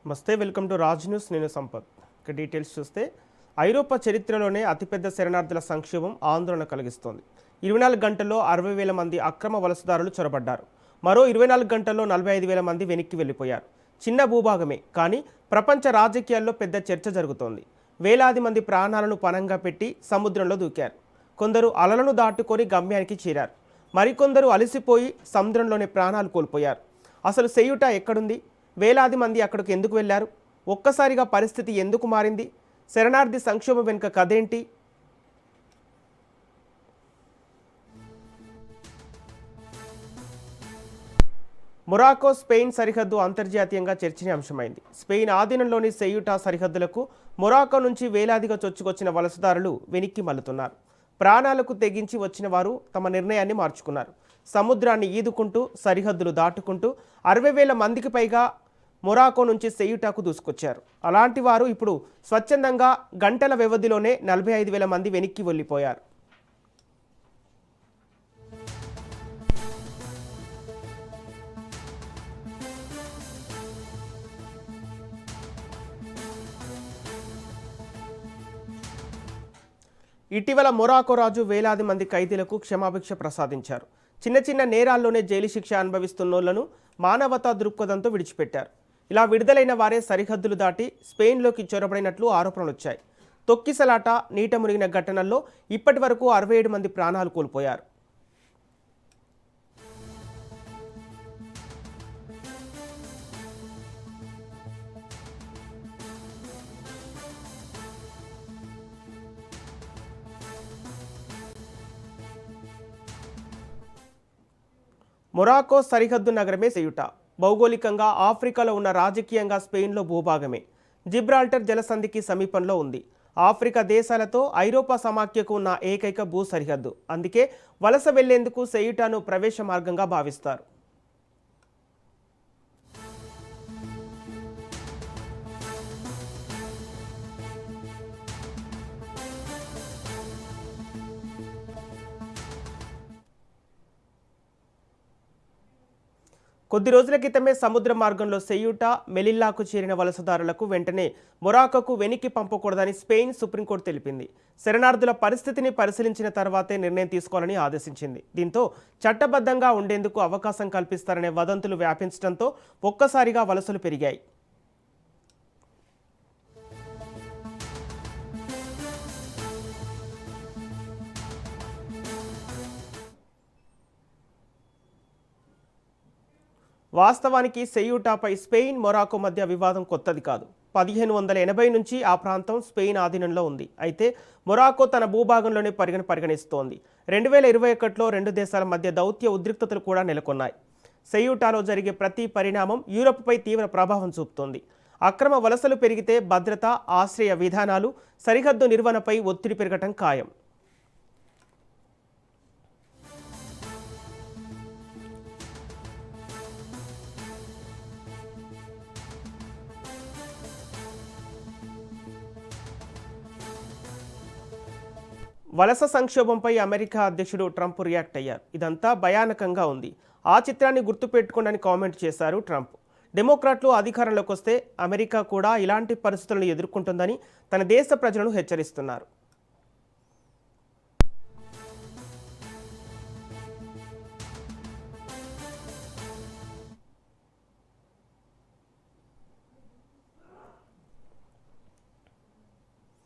నమస్తే, welcome to Raj news. నేను సంపత్. ఇక డీటెయిల్స్ చూస్తే ఐరోపా చరిత్రలోనే అతిపెద్ద శరణార్థుల సంక్షోభం ఆందోళన కలిగిస్తోంది. 24 గంటల్లో 60,000 మంది అక్రమ వలసదారులు చొరబడ్డారు. మరో 24 గంటల్లో 45,000 మంది వెనక్కి వెళ్ళిపోయారు. చిన్న భూభాగమే, కానీ ప్రపంచ రాజకీయాల్లో పెద్ద చర్చ జరుగుతోంది. వేలాది మంది ప్రాణాలను పణంగా పెట్టి సముద్రంలో దూకారు. కొందరు అలలను దాటుకొని గమ్యానికి చేరారు. మరికొందరు అలసిపోయి సముద్రంలోనే ప్రాణాలు కోల్పోయారు. అసలు సెయూటా ఎక్కడుంది? వేలాది మంది అక్కడికి ఎందుకు వెళ్లారు? ఒక్కసారిగా పరిస్థితి ఎందుకు మారింది? శరణార్థి సంక్షోభం వెనుక కథేంటి? మొరాకో స్పెయిన్ సరిహద్దు అంతర్జాతీయంగా చర్చనీయాంశమైంది. స్పెయిన్ ఆధీనంలోని సెయూటా సరిహద్దులకు మొరాకో నుంచి వేలాదిగా చొచ్చుకొచ్చిన వలసదారులు వెనక్కి మల్లుతున్నారు. ప్రాణాలకు తెగించి వచ్చిన వారు తమ నిర్ణయాన్ని మార్చుకున్నారు. సముద్రాన్ని ఈదుకుంటూ సరిహద్దులు దాటుకుంటూ 60,000 మందికి పైగా మొరాకో నుంచి సెయూటాకు దూసుకొచ్చారు. అలాంటి వారు ఇప్పుడు స్వచ్ఛందంగా గంటల వ్యవధిలోనే 45,000 మంది వెనక్కి వెళ్ళిపోయారు. ఇటీవల మొరాకో రాజు వేలాది మంది ఖైదీలకు క్షమాభిక్ష ప్రసాదించారు. చిన్న చిన్న నేరాల్లోనే జైలు శిక్ష అనుభవిస్తున్నోళ్లను మానవతా దృక్పథంతో విడిచిపెట్టారు. ఇలా విడుదలైన వారే సరిహద్దులు దాటి స్పెయిన్లోకి చొరబడినట్లు ఆరోపణలు వచ్చాయి. తొక్కిసలాట, నీట మునిగిన ఘటనల్లో ఇప్పటి వరకు 67 మంది ప్రాణాలు కోల్పోయారు. మొరాకో సరిహద్దు నగరమే సెయూటా. భౌగోళికంగా ఆఫ్రికాలో ఉన్న, రాజకీయంగా స్పెయిన్లో భూభాగమే. జిబ్రాల్టర్ జలసంధికి సమీపంలో ఉంది. ఆఫ్రికా దేశాలతో ఐరోపా సమాఖ్యకు ఉన్న ఏకైక భూ సరిహద్దు. అందుకే వలస వెళ్లేందుకు సెయూటాను ప్రవేశ మార్గంగా భావిస్తారు. కొద్ది రోజుల క్రితమే సముద్ర మార్గంలో సెయూటా, మెలిల్లాకు చేరిన వలసదారులకు వెంటనే మొరాకోకు వెనక్కి పంపకూడదని స్పెయిన్ సుప్రీంకోర్టు తెలిపింది. శరణార్థుల పరిస్థితిని పరిశీలించిన తర్వాతే నిర్ణయం తీసుకోవాలని ఆదేశించింది. దీంతో చట్టబద్ధంగా ఉండేందుకు అవకాశం కల్పిస్తారనే వదంతులు వ్యాపించడంతో ఒక్కసారిగా వలసలు పెరిగాయి. వాస్తవానికి సెయూటాపై స్పెయిన్, మొరాకో మధ్య వివాదం కొత్తది కాదు. 1580 నుంచి ఆ ప్రాంతం స్పెయిన్ ఆధీనంలో ఉంది. అయితే మొరాకో తన భూభాగంలోనే పరిగణిస్తోంది. 2021లో రెండు దేశాల మధ్య దౌత్య ఉద్రిక్తతలు కూడా నెలకొన్నాయి. సెయూటాలో జరిగే ప్రతి పరిణామం యూరప్పై తీవ్ర ప్రభావం చూపుతోంది. అక్రమ వలసలు పెరిగితే భద్రత, ఆశ్రయ విధానాలు, సరిహద్దు నిర్వహణపై ఒత్తిడి పెరగటం ఖాయం. వలస సంక్షోభంపై అమెరికా అధ్యక్షుడు ట్రంప్ రియాక్ట్ అయ్యారు. ఇదంతా భయానకంగా ఉంది, ఆ చిత్రాన్ని గుర్తుపెట్టుకోండి కామెంట్ చేశారు ట్రంప్. డెమోక్రాట్లు అధికారంలోకి వస్తే అమెరికా కూడా ఇలాంటి పరిస్థితులను ఎదుర్కొంటుందని తన దేశ ప్రజలను హెచ్చరిస్తున్నారు.